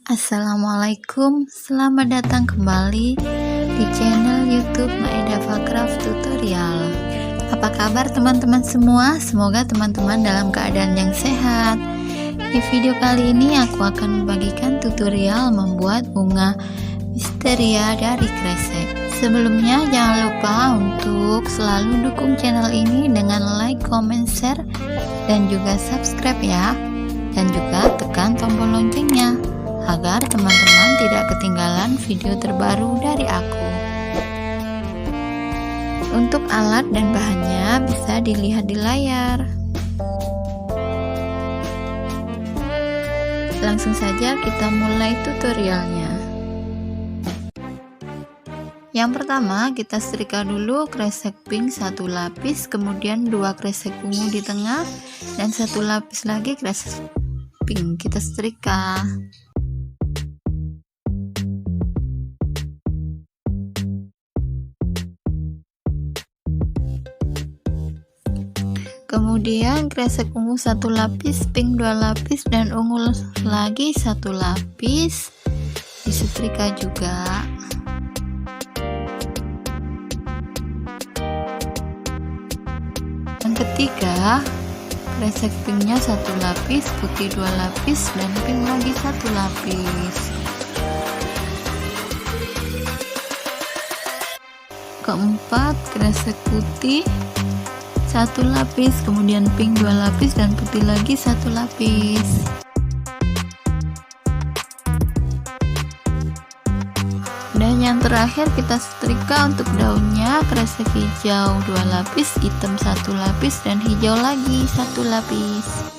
Assalamualaikum, selamat datang kembali di channel YouTube Mak.e edaffacrafttutorial. Apa kabar teman-teman semua? Semoga teman-teman dalam keadaan yang sehat. Di video kali ini aku akan membagikan tutorial membuat bunga wisteria dari Kresek. Sebelumnya jangan lupa untuk selalu dukung channel ini dengan like, comment, share, dan juga subscribe ya. Dan juga tekan tombol loncengnya agar teman-teman tidak ketinggalan video terbaru dari aku. Untuk alat dan bahannya bisa dilihat di layar. Langsung saja kita mulai tutorialnya. Yang pertama kita setrika dulu kresek pink 1 lapis, kemudian 2 kresek ungu di tengah, dan 1 lapis lagi kresek pink kita setrika. Kemudian kresek ungu 1 lapis, pink 2 lapis, dan ungu lagi 1 lapis disetrika juga. Yang ketiga, kresek pinknya 1 lapis, putih 2 lapis, dan pink lagi 1 lapis. Keempat, kresek putih 1 lapis, kemudian pink 2 lapis, dan putih lagi 1 lapis. Dan yang terakhir kita setrika untuk daunnya, kresek hijau 2 lapis, hitam 1 lapis, dan hijau lagi 1 lapis.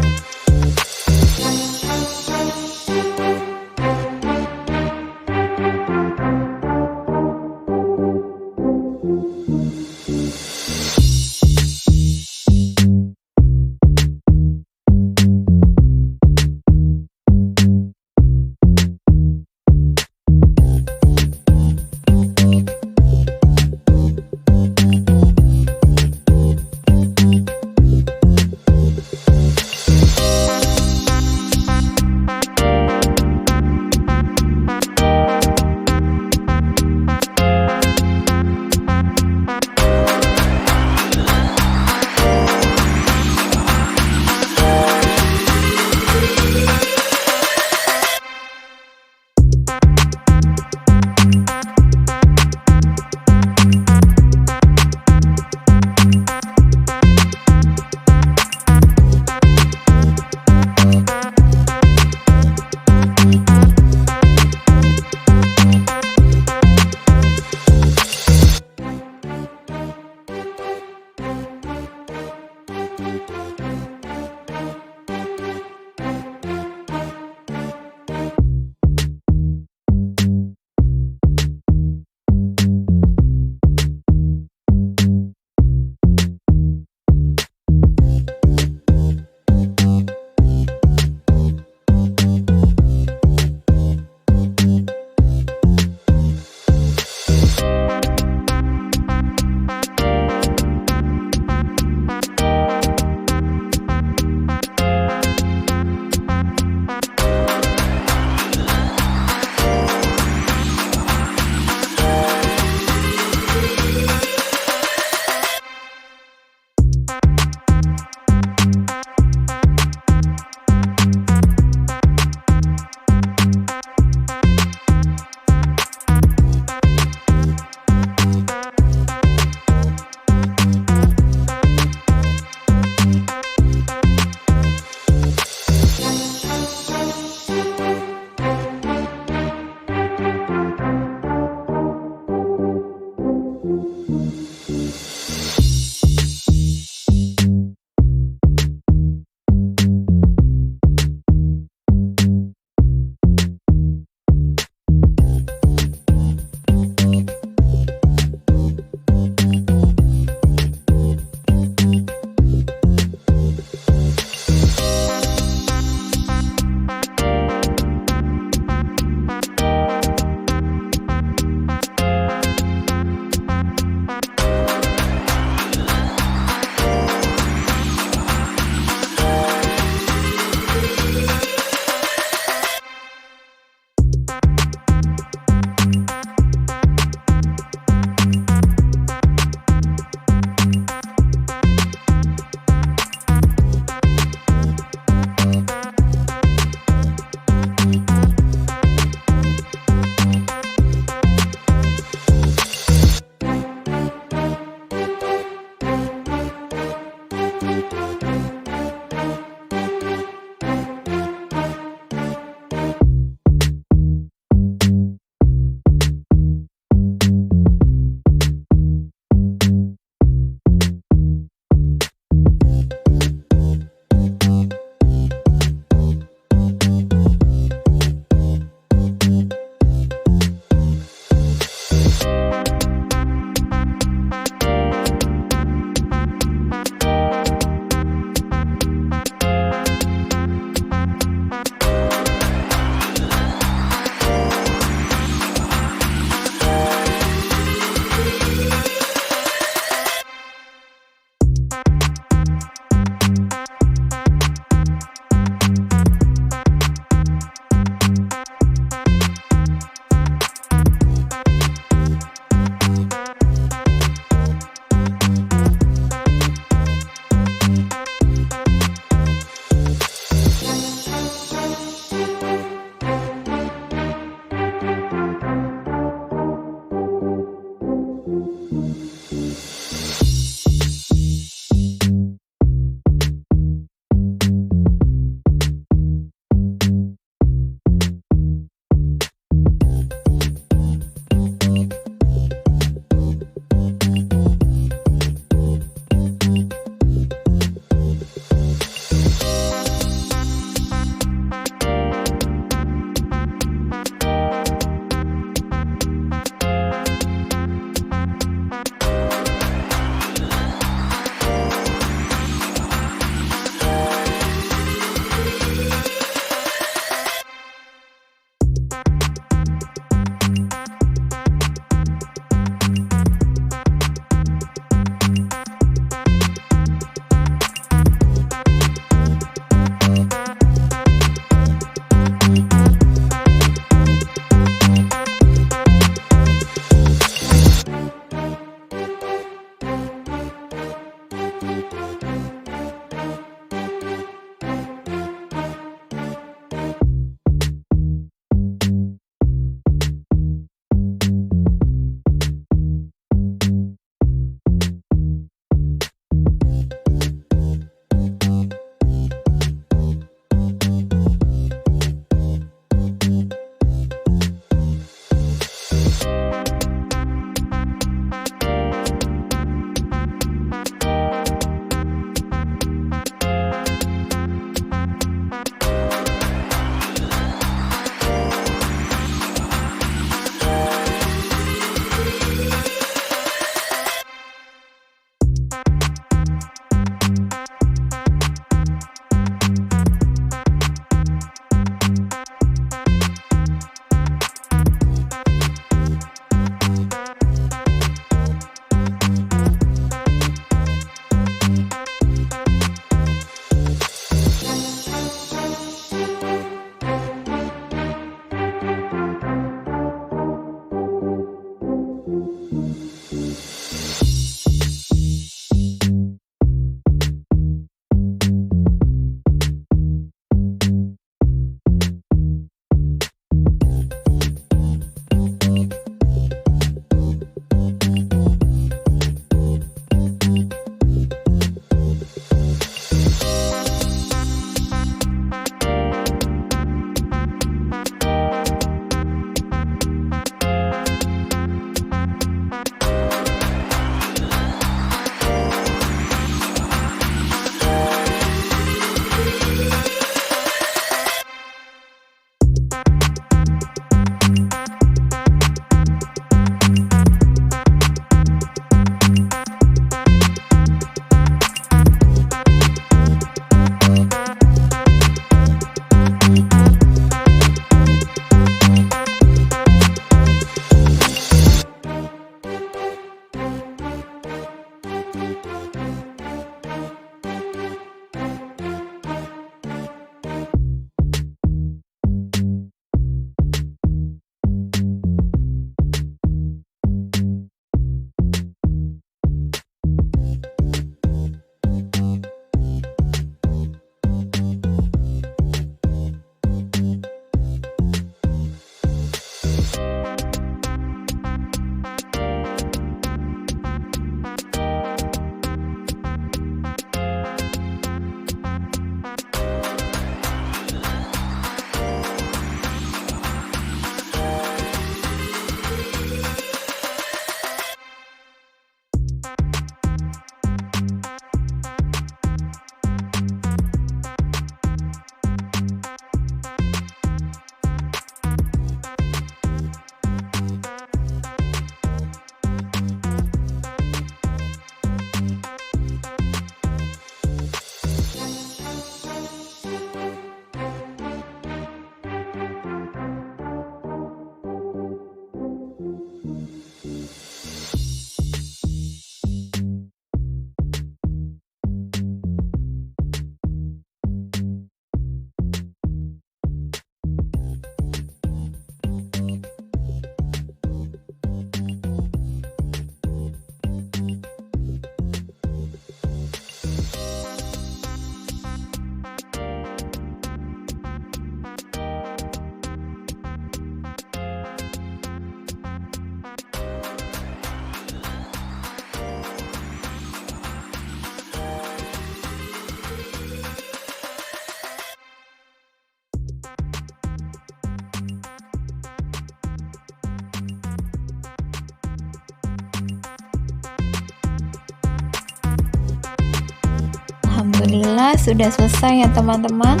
Alhamdulillah sudah selesai ya teman-teman.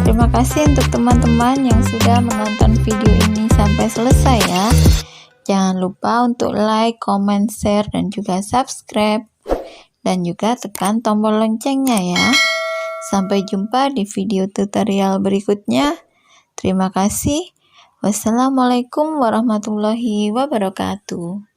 Terima kasih untuk teman-teman yang sudah menonton video ini sampai selesai ya. Jangan lupa untuk like, comment, share, dan juga subscribe. Dan juga tekan tombol loncengnya ya. Sampai jumpa di video tutorial berikutnya. Terima kasih. Wassalamualaikum warahmatullahi wabarakatuh.